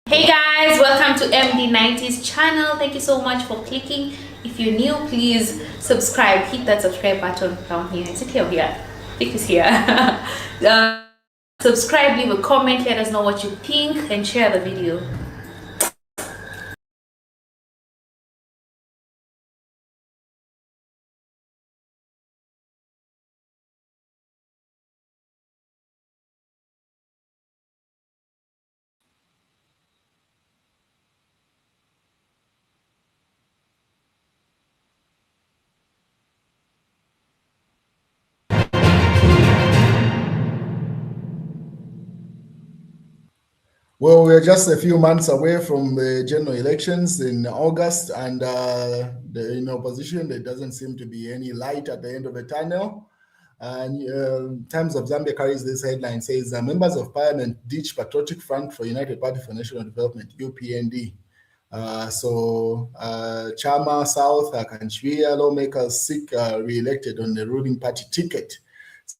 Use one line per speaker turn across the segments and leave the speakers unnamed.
Hey guys, welcome to MD90's channel. Thank you so much for clicking. If you're new, please subscribe. Hit that subscribe button down here. Is it here or here? I think it's here. Subscribe, leave a comment, let us know what you think, and share the video.
Well, we're just a few months away from the general elections in August, and in opposition, there doesn't seem to be any light at the end of the tunnel. And Times of Zambia carries this headline, says members of parliament ditch Patriotic Front for United Party for National Development, UPND. Chama South, Hakainde lawmakers seek re-elected on the ruling party ticket.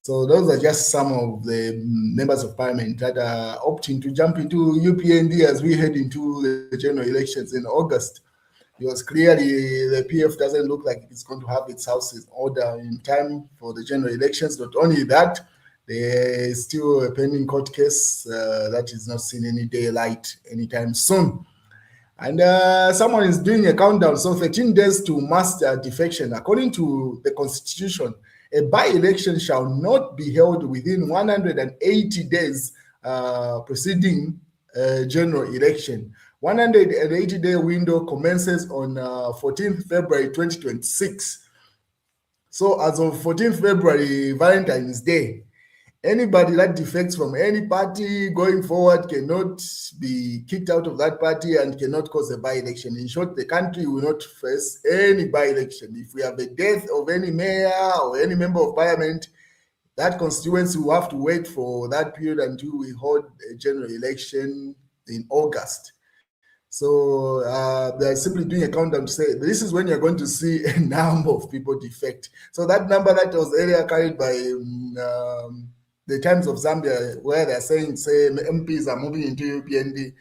So those are just some of the members of parliament that are opting to jump into UPND as we head into the general elections in August. Because clearly the PF doesn't look like it's going to have its house in order in time for the general elections. Not only that, there is still a pending court case that is not seeing any daylight anytime soon. And someone is doing a countdown. So 13 days to mass defection. According to the constitution, a by-election shall not be held within 180 days preceding general election. 180-day window commences on 14th February 2026. So as of 14th February, Valentine's Day, anybody that defects from any party going forward cannot be kicked out of that party and cannot cause a by-election. In short, the country will not face any by-election. If we have a death of any mayor or any member of parliament, that constituency will have to wait for that period until we hold a general election in August. So they're simply doing a countdown to say this is when you're going to see a number of people defect. So that number that was earlier carried by the Times of Zambia, where they're saying, say, MPs are moving into UPND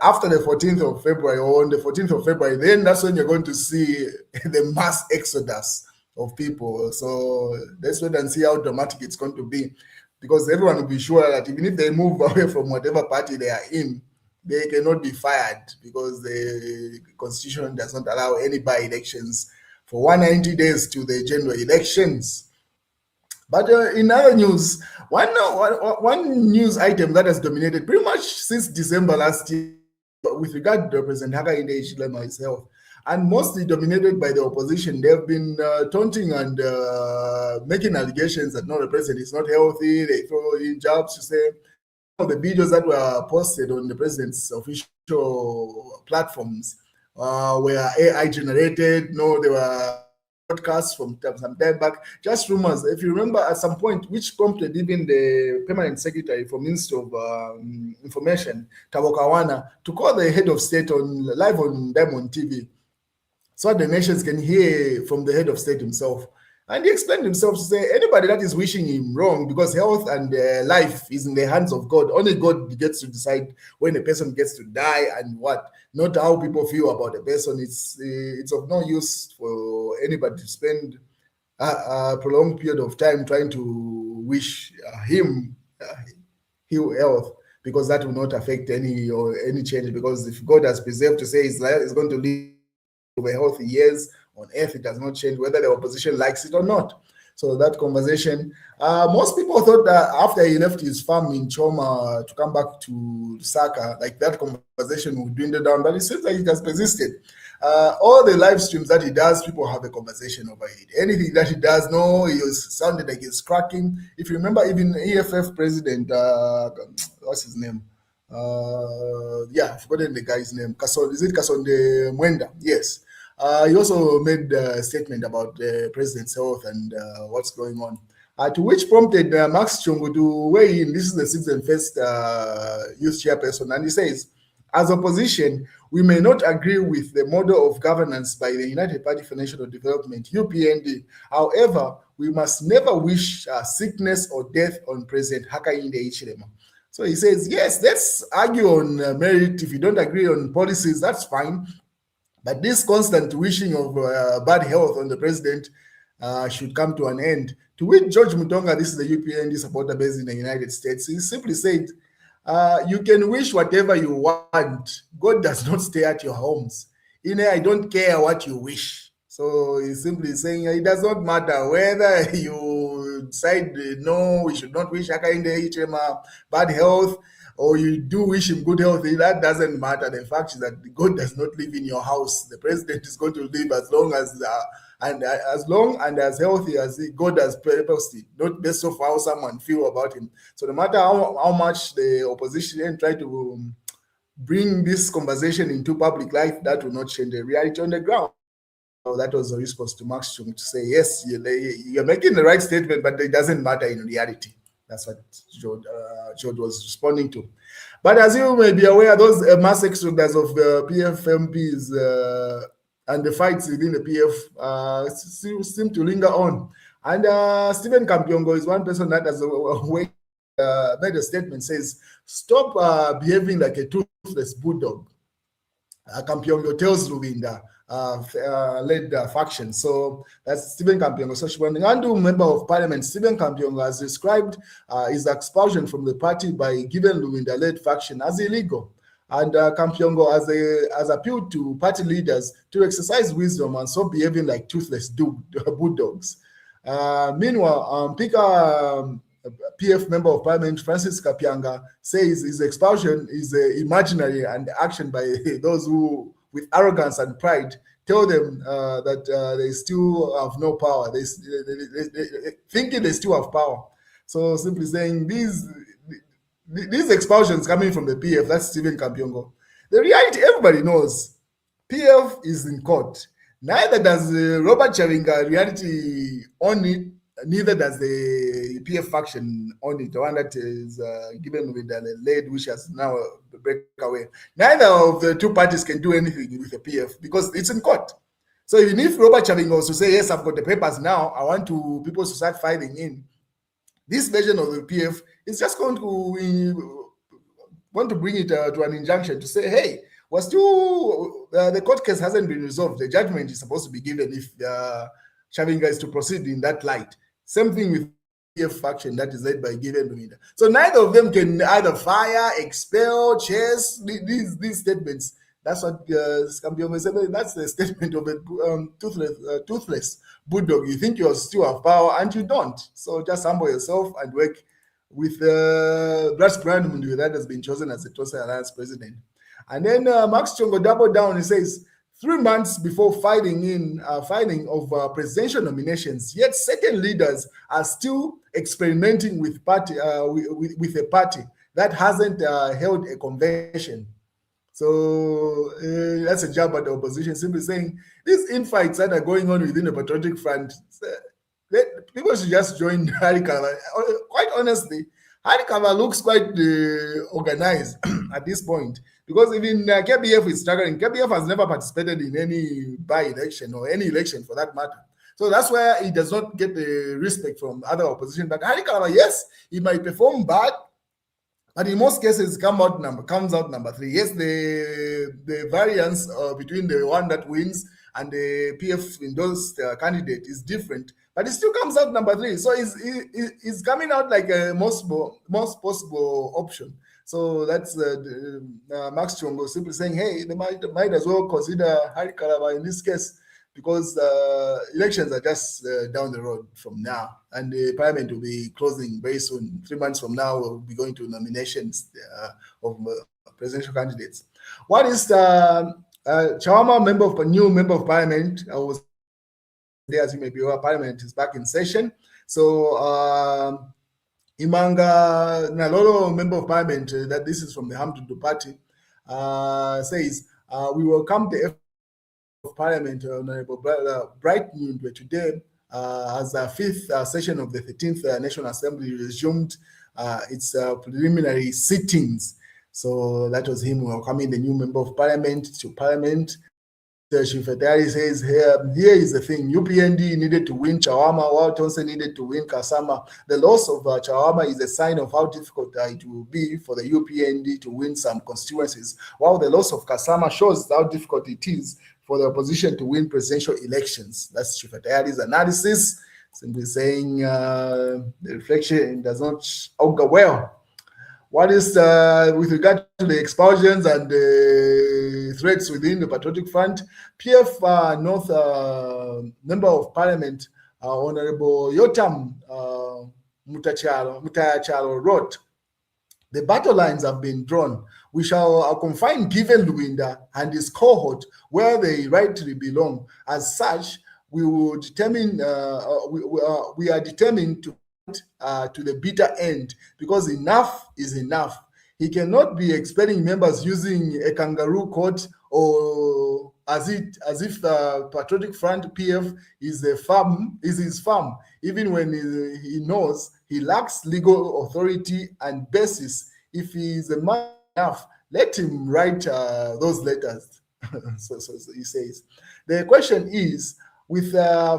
after the 14th of February or on the 14th of February, then that's when you're going to see the mass exodus of people. So let's wait and see how dramatic it's going to be, because everyone will be sure that even if they move away from whatever party they are in, they cannot be fired because the constitution does not allow any by-elections for 190 days to the general elections. But in other news, one news item that has dominated pretty much since December last year with regard to President Hakainde Hichilema himself, and mostly dominated by the opposition. They've been taunting and making allegations that no, the president is not healthy. They throw in jabs to say the videos that were posted on the president's official platforms were AI generated. No, they were podcasts from some time back, just rumors. If you remember, at some point, which prompted even the permanent secretary for Ministry of Information, Tabokawana, to call the head of state on live on Diamond TV, so the nations can hear from the head of state himself. And he explained himself to say anybody that is wishing him wrong, because health and life is in the hands of God. Only God gets to decide when a person gets to die and what, not how people feel about a person. It's of no use for anybody to spend a prolonged period of time trying to wish him health, because that will not affect any change. Because if God has preserved to say he's going to live over healthy years on earth, it does not change whether the opposition likes it or not. So that conversation, most people thought that after he left his farm in Choma to come back to Saka, like that conversation would dwindle down, but it seems like it has persisted. All the live streams that he does, people have a conversation over it. Anything that he does, no, he sounded like he's cracking. If you remember, even EFF president, what's his name? I've forgotten the guy's name. Is it Kasonde Mwenda? Yes. He also made a statement about the president's health and what's going on, to which prompted Max Chungu to weigh in. This is the season first youth chairperson, and he says, as opposition, we may not agree with the model of governance by the United Party for National Development, UPND. However, we must never wish sickness or death on President Hakainde Hichilema. So he says, yes, let's argue on merit. If you don't agree on policies, that's fine. But this constant wishing of bad health on the president should come to an end. To which George Mutonga, this is the UPND supporter based in the United States, he simply said, you can wish whatever you want. God does not stay at your homes. I don't care what you wish. So he's simply saying it does not matter whether you decide no, we should not wish Hakainde Hichilema bad health, or you do wish him good health. That doesn't matter. The fact is that God does not live in your house. The president is going to live as long as as long and as healthy as God has purposed it, not based off how someone feel about him. So no matter how much the opposition try to bring this conversation into public life, that will not change the reality on the ground. So that was a response to Max Chung to say, yes, you're making the right statement, but it doesn't matter in reality. That's what George was responding to. But as you may be aware, those mass exodus of PF MPs and the fights within the PF seem to linger on. And Stephen Kampyongo is one person that has made a statement, says, stop behaving like a toothless bulldog. Kampyongo tells Luvinda led faction. So that's Stephen Kampyongo. So Andu member of parliament, Stephen Kampyongo, has described his expulsion from the party by Gideon Luvinda led faction as illegal. And Kampyongo has appealed to party leaders to exercise wisdom and stop behaving like toothless bulldogs. Meanwhile, Speaker PF member of parliament Francis Kapianga says his expulsion is imaginary and action by those who, with arrogance and pride, tell them that they still have no power. They thinking they still have power. So simply saying these expulsions coming from the PF, that's Stephen Kampyongo. The reality, everybody knows, PF is in court. Neither does Robert Chavinga reality on it, neither does the PF faction on it, the one that is given with the lead, which has now break away. Neither of the two parties can do anything with the PF because it's in court. So even if Robert Chavinga was to say, yes, I've got the papers now, I want people to start filing in, this version of the PF is just going to want to bring it to an injunction to say, hey, the court case hasn't been resolved. The judgment is supposed to be given if Chavinga is to proceed in that light. Same thing with PF faction that is led by Gideon Luvinda. So neither of them can either fire, expel, chase these statements. That's what Kampyongo said. That's the statement of a toothless bulldog. You think you still have power and you don't. So just humble yourself and work with Brass Brandman that has been chosen as the Tosa Alliance president. And then Max Chongo doubled down and says, 3 months before filing of presidential nominations, yet certain leaders are still experimenting with a party that hasn't held a convention. So that's a jab at the opposition, simply saying these infights that are going on within the Patriotic Front, people should just join Hichilema. Quite honestly, Hichilema looks quite organized at this point. Because even KBF is struggling. KBF has never participated in any by-election or any election for that matter. So that's where he does not get the respect from other opposition. But Hichilema, yes, he might perform bad, but in most cases comes out number 3. Yes, the variance between the one that wins and the PF endorsed candidate is different, but it still comes out number 3. So he's coming out like a most possible option. So that's Max Chongo simply saying, hey, they might as well consider Hichilema in this case because elections are just down the road from now, and the parliament will be closing very soon. 3 months from now, we'll be going to nominations of presidential candidates. What is Chawama, new member of parliament, was there, as you may be aware, parliament is back in session. So Imanga Nalolo, member of parliament, that this is from the Hamdudu party, says, we welcome the effort of parliament, Honorable Bright Nyundwe, today as the 5th session of the 13th National Assembly resumed its preliminary sittings. So that was him welcoming the new member of parliament to parliament. Shifetari says here is the thing. UPND needed to win Chawama, while Tonse needed to win Kasama. The loss of Chawama is a sign of how difficult it will be for the UPND to win some constituencies, while the loss of Kasama shows how difficult it is for the opposition to win presidential elections. That's Shifetari's analysis, simply saying the reflection does not augur well. What is with regard to the expulsions and the threats within the Patriotic Front? PF North Member of Parliament, Honorable Yotam Mutayachalo wrote, the battle lines have been drawn. We shall confine Given Luinda and his cohort where they rightly belong. As such, we will determine. We are determined to the bitter end, because enough is enough. He cannot be expelling members using a kangaroo court, or as if the Patriotic Front PF is his farm, even when he knows he lacks legal authority and basis. If he is a man enough, let him write those letters. so he says. The question is, with the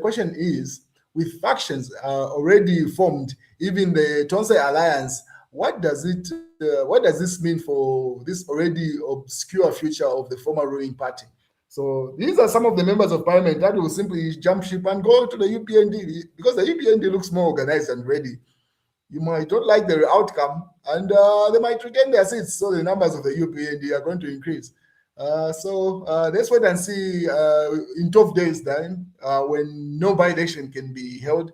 question is, with factions already formed, even the Tonse Alliance, what does this mean for this already obscure future of the former ruling party? So these are some of the members of parliament that will simply jump ship and go to the UPND, because the UPND looks more organized and ready. You might not like the outcome, and they might retain their seats, so the numbers of the UPND are going to increase. So let's wait and see in 12 days time, when no by-election can be held.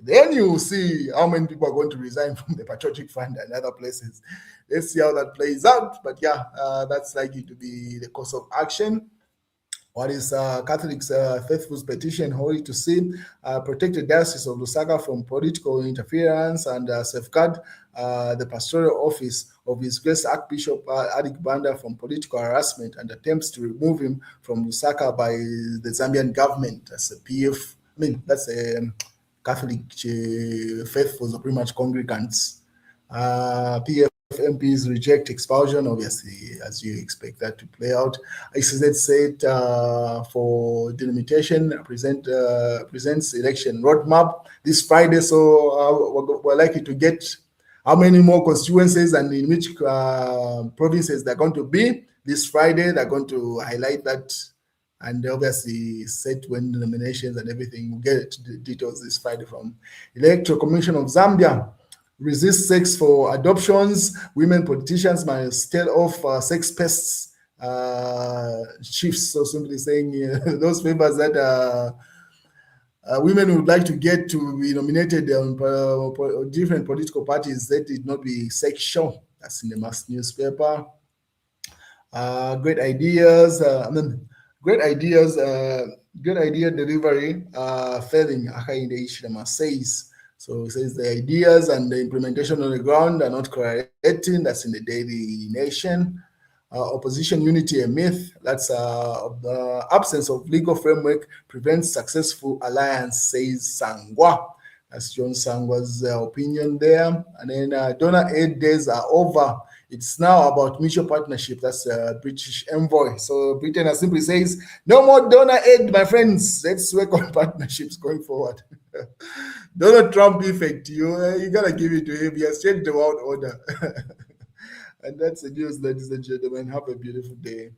Then you will see how many people are going to resign from the Patriotic Front and other places. Let's see how that plays out. But yeah, that's likely to be the course of action. What is Catholics Faithful's petition holy to see protect the Diocese of Lusaka from political interference and safeguard the pastoral office of His Grace Archbishop Adik Banda from political harassment and attempts to remove him from Lusaka by the Zambian government. That's a PF. I mean, that's a Catholic Faithfuls, or pretty much congregants. PF MPs reject expulsion, obviously, as you expect that to play out. ICZ said for delimitation presents election roadmap this Friday, so we're likely to get how many more constituencies and in which provinces they're going to be this Friday. They're going to highlight that, and obviously set when the nominations and everything. We'll get the details this Friday from Electoral Commission of Zambia. Resist sex for adoptions. Women politicians must tell off sex pests. Chiefs, so simply saying those members that women would like to get to be nominated on different political parties, that it not be sexual. That's in the mass newspaper. Great ideas. Great ideas. Good idea delivery failing. Hakainde Hichilema says. So it says the ideas and the implementation on the ground are not correlating. That's in the Daily Nation. Opposition unity a myth. That's the absence of legal framework prevents successful alliance, says Sangwa. That's John Sangwa's opinion there. And then donor aid days are over. It's now about mutual partnership. That's a British envoy. So Britain simply says, no more donor aid, my friends. Let's work on partnerships going forward. Donald Trump effect. You gotta give it to him. He has changed the world order. And that's the news, ladies and gentlemen. Have a beautiful day.